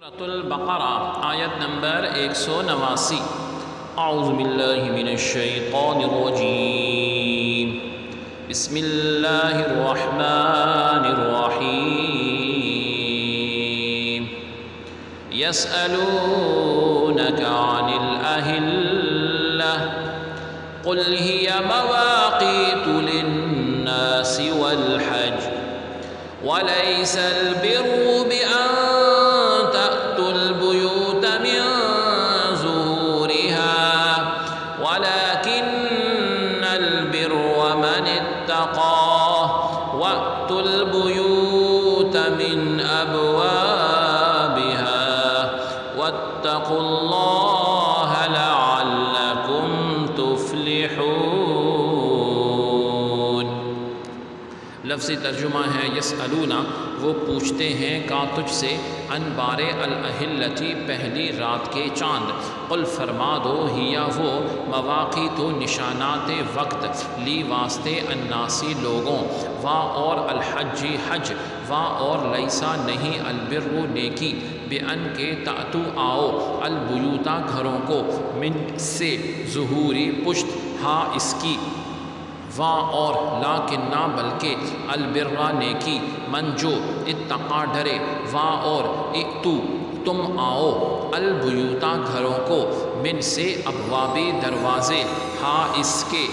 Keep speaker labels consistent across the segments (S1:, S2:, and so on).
S1: سورۃ البقرہ آیت نمبر 189۔ اعوذ باللہ من الشیطان الرجیم، بسم اللہ الرحمن الرحیم۔ یسألونک عن الأہلة قل ہی مواقیت للناس والحج وليس البر بأن تأتوا البيوت من ظهورها ولكن البر من اتقى وأتوا البيوت من أبوابها واتقوا الله لعلكم تفلحون۔ لفظی ترجمہ ہے یسألونا، وہ پوچھتے ہیں کا تجھ سے ان بار الاہلتی پہلی رات کے چاند، قل فرما دو ہیا وہ مواقیت و نشانات وقت لی واسطے الناسی لوگوں، وا اور الحج حج، وا اور لیسا نہیں البر نیکی، بے ان کے تأتو آؤ البیوتا گھروں کو، من سے ظہوری پشت، ہاں اس کی، وا اور لیکن نہ بلکہ البرا نیکی، من جو اتقا ڈرے، وا اور اتو تم آؤ البیوتا گھروں کو، من سے ابواب دروازے، ہاں اس کے،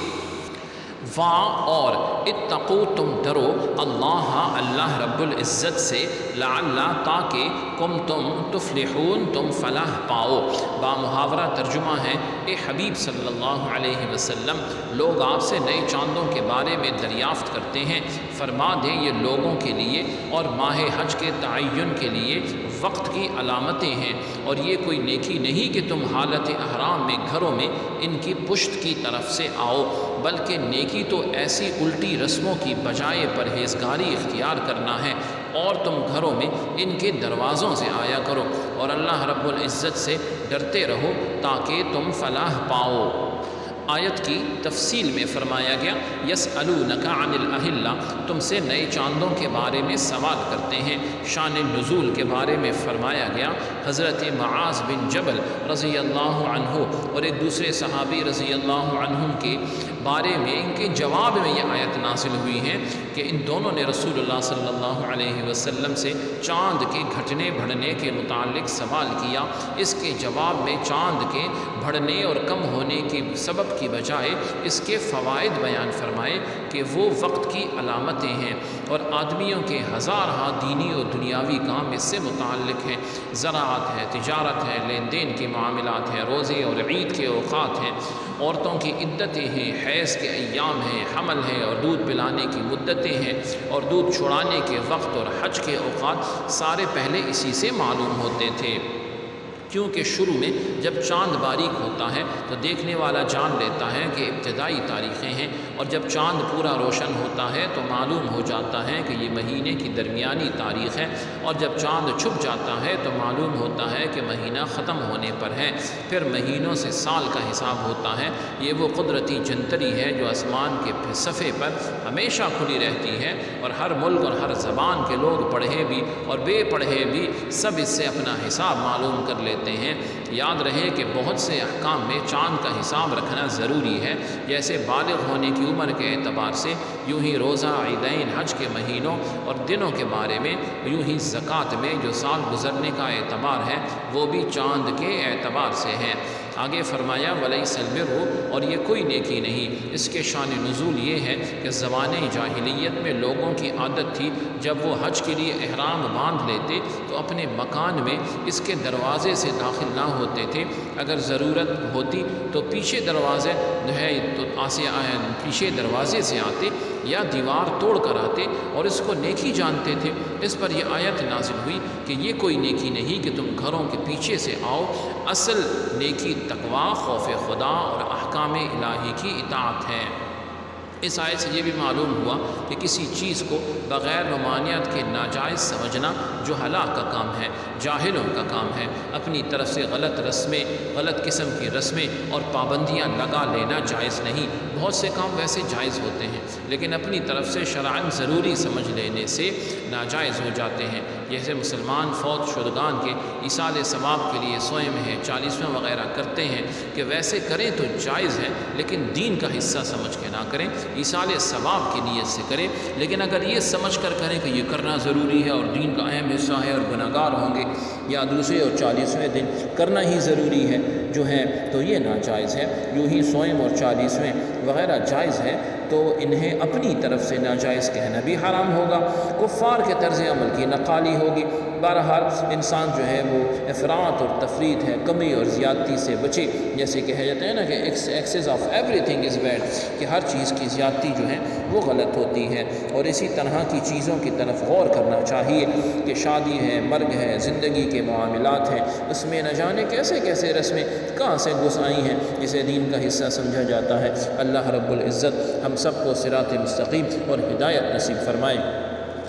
S1: وا اور اتقو تم ڈرو اللہ اللہ رب العزت سے، لعل تاکہ کم تم تفلحون تم فلاح پاؤ۔ با محاورہ ترجمہ ہے اے حبیب صلی اللہ علیہ وسلم، لوگ آپ سے نئے چاندوں کے بارے میں دریافت کرتے ہیں، فرما دیں یہ لوگوں کے لیے اور ماہ حج کے تعین کے لیے وقت کی علامتیں ہیں، اور یہ کوئی نیکی نہیں کہ تم حالت احرام میں گھروں میں ان کی پشت کی طرف سے آؤ، بلکہ نیکی تو ایسی الٹی رسموں کی بجائے پرہیزگاری اختیار کرنا ہے، اور تم گھروں میں ان کے دروازوں سے آیا کرو اور اللہ رب العزت سے ڈرتے رہو تاکہ تم فلاح پاؤ۔ آیت کی تفصیل میں فرمایا گیا یسألونک عن الاہلہ، تم سے نئے چاندوں کے بارے میں سوال کرتے ہیں۔ شان نزول کے بارے میں فرمایا گیا حضرت معاذ بن جبل رضی اللہ عنہ اور ایک دوسرے صحابی رضی اللہ عنہم کے بارے میں ان کے جواب میں یہ آیت نازل ہوئی ہے کہ ان دونوں نے رسول اللہ صلی اللہ علیہ وسلم سے چاند کے گھٹنے بڑھنے کے متعلق سوال کیا۔ اس کے جواب میں چاند کے بڑھنے اور کم ہونے کے سبب کی بجائے اس کے فوائد بیان فرمائے کہ وہ وقت کی علامتیں ہیں اور آدمیوں کے ہزارہا دینی اور دنیاوی کام اس سے متعلق ہیں، زراعت ہے، تجارت ہے، لین دین کے معاملات ہیں، روزے اور عید کے اوقات ہیں، عورتوں کی عدتیں ہیں، حیض کے ایام ہیں، حمل ہے اور دودھ پلانے کی مدتیں ہیں، اور دودھ چھڑانے کے وقت اور حج کے اوقات سارے پہلے اسی سے معلوم ہوتے تھے، کیونکہ شروع میں جب چاند باریک ہوتا ہے تو دیکھنے والا جان لیتا ہے کہ ابتدائی تاریخیں ہیں، اور جب چاند پورا روشن ہوتا ہے تو معلوم ہو جاتا ہے کہ یہ مہینے کی درمیانی تاریخ ہے، اور جب چاند چھپ جاتا ہے تو معلوم ہوتا ہے کہ مہینہ ختم ہونے پر ہے۔ پھر مہینوں سے سال کا حساب ہوتا ہے۔ یہ وہ قدرتی جنتری ہے جو آسمان کے صفحے پر ہمیشہ کھلی رہتی ہے، اور ہر ملک اور ہر زبان کے لوگ پڑھے بھی اور بے پڑھے بھی سب اس سے اپنا حساب معلوم کر لیتے ہیں۔ یاد رہے کہ بہت سے احکام میں چاند کا حساب رکھنا ضروری ہے، جیسے بالغ ہونے کی عمر کے اعتبار سے، یوں ہی روزہ، عیدین، حج کے مہینوں اور دنوں کے بارے میں، یوں ہی زکوٰۃ میں جو سال گزرنے کا اعتبار ہے وہ بھی چاند کے اعتبار سے ہے۔ آگے فرمایا ولیس البر، اور یہ کوئی نیکی نہیں۔ اس کے شان نزول یہ ہے کہ زمانِ جاہلیت میں لوگوں کی عادت تھی جب وہ حج کے لیے احرام باندھ لیتے تو اپنے مکان میں اس کے دروازے سے داخل نہ ہوتے تھے، اگر ضرورت ہوتی تو پیچھے دروازے جو ہے تو پیچھے دروازے سے آتے یا دیوار توڑ کر آتے، اور اس کو نیکی جانتے تھے۔ اس پر یہ آیت نازل ہوئی کہ یہ کوئی نیکی نہیں کہ تم گھروں کے پیچھے سے آؤ، اصل نیکی تقوی، خوف خدا اور احکام الہی کی اطاعت ہے۔ اس آیت سے یہ بھی معلوم ہوا کہ کسی چیز کو بغیر ممانعت کے ناجائز سمجھنا جہلاء کا کام ہے، جاہلوں کا کام ہے۔ اپنی طرف سے غلط رسمیں، غلط قسم کی رسمیں اور پابندیاں لگا لینا جائز نہیں۔ بہت سے کام ویسے جائز ہوتے ہیں لیکن اپنی طرف سے شرعاً ضروری سمجھ لینے سے ناجائز ہو جاتے ہیں۔ جیسے مسلمان فوت شدگان کے ایصال ثواب کے لیے سوئم ہے، 40ویں وغیرہ کرتے ہیں کہ ویسے کریں تو جائز ہے، لیکن دین کا حصہ سمجھ کے نہ کریں، ایصال ثواب کی نیت سے کریں۔ لیکن اگر یہ سمجھ کر کریں کہ یہ کرنا ضروری ہے اور دین کا اہم حصہ ہے اور گناہگار ہوں گے، یا دوسرے اور 40ویں دن کرنا ہی ضروری ہے جو ہے، تو یہ ناجائز ہے۔ یوں ہی سوئم اور 40ویں وغیرہ جائز ہے، تو انہیں اپنی طرف سے ناجائز کہنا بھی حرام ہوگا، کفار کے طرز عمل کی نقالی ہوگی۔ بہرحال انسان جو ہے وہ افراط اور تفریط ہے، کمی اور زیادتی سے بچے، جیسے کہ کہتے ہیں نا کہ access of every thing is bad, کہ ہر چیز کی زیادتی جو ہے وہ غلط ہوتی ہے، اور اسی طرح کی چیزوں کی طرف غور کرنا چاہیے کہ شادی ہے، مرگ ہے، زندگی کے معاملات ہیں، اس میں نہ جانے کیسے کیسے رسمیں کہاں سے گھس آئی ہیں، اسے دین کا حصہ سمجھا جاتا ہے۔ اللہ رب العزت ہم سب کو صراط مستقیم اور ہدایت نصیب فرمائے۔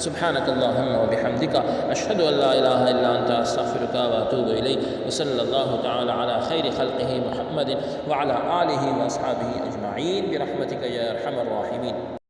S1: سبحانك اللهم وبحمدك أشهد أن لا إله إلا أنت أستغفرك وأتوب إليك، وصلى الله تعالى على خير خلقه محمد وعلى آله وأصحابه أجمعين برحمتك يا أرحم الراحمين۔